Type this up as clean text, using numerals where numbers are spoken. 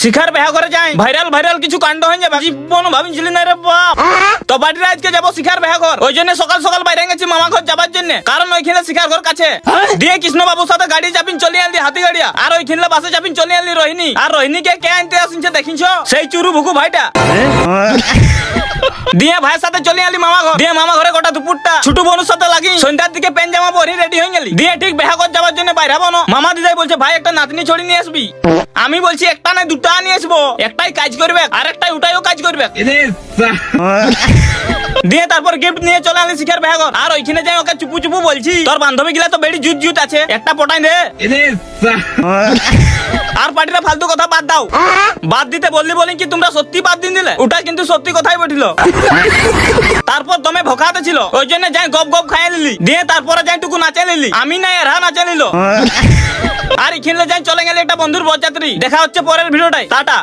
শিখার বেহা করে যাই ভাইরাল ভাইরাল কিছু কাণ্ড হয়ে যাবে জীবন ভাবিছিলি না রে বাপ। তো বাড়িতে আজকে যাবো শিখার বেহা ঘর, ওই জন্য সকাল সকাল বাইরে গেছি মামা ঘর যাবার জন্য, কারণ ওইখানে শিখার ঘর কাছে। দিয়ে কৃষ্ণ বাবুর সাথে গাড়ি চাপিন চলে আনলি হাতি গাড়িয়া, আর ওইখানে বাসে চাপিন চলে আনলি রোহিণী। আর রোহিণীকে কে আনতে আসছে দেখিছ, সেই চুরু ভুকু ভাইটা। দিয়ে ভাইয়ের সাথে চলে আলি মামা ঘর। দিয়ে মামা ঘরে গোটা দুপুরটা ছোট বোনের সাথে লাগি সন্ধ্যার দিকে প্যান্ট জামা পরে রেডি হয়ে গেলি। দিয়ে ঠিক বেহা ঘর যাওয়ার জন্য বাইরে বনো, মামা দিদাই বলছে ভাই একটা নাতনি ছড়ি নিয়ে আসবি। আমি বলছি একটা না দুটা নিয়ে আসবো, একটাই কাজ করবে আর একটাই উঠাইও কাজ করবে। দিয়ে তারপর গিফট নিয়ে চলে আলি শিখার বেহা ঘর। আর ওইখানে যাই ওকে চুপু চুপু বলছি তোর বান্ধবী গিলা তো বেড়ি জুত জুত আছে, একটা পটাই দে। আর পার্টিটা ফালতু কথা বাদ দাও, বাদ দিতে বললি বলি কি তোমরা সত্যি বাদ দিন দিলে, ওটা কিন্তু সত্যি কথাই বটিল। তারপর দমে ভোকাতে ছিল, ওই জন্য যাই গপ গপ খাই লিলি। দিয়ে তারপরে যাই টুকু নাচে লিলি, আমি না এরা নাচে নিল। আর এখানে যাই চলে গেলে একটা বন্ধুর বরযাত্রী। দেখা হচ্ছে পরের ভিডিওটাই, টাটা।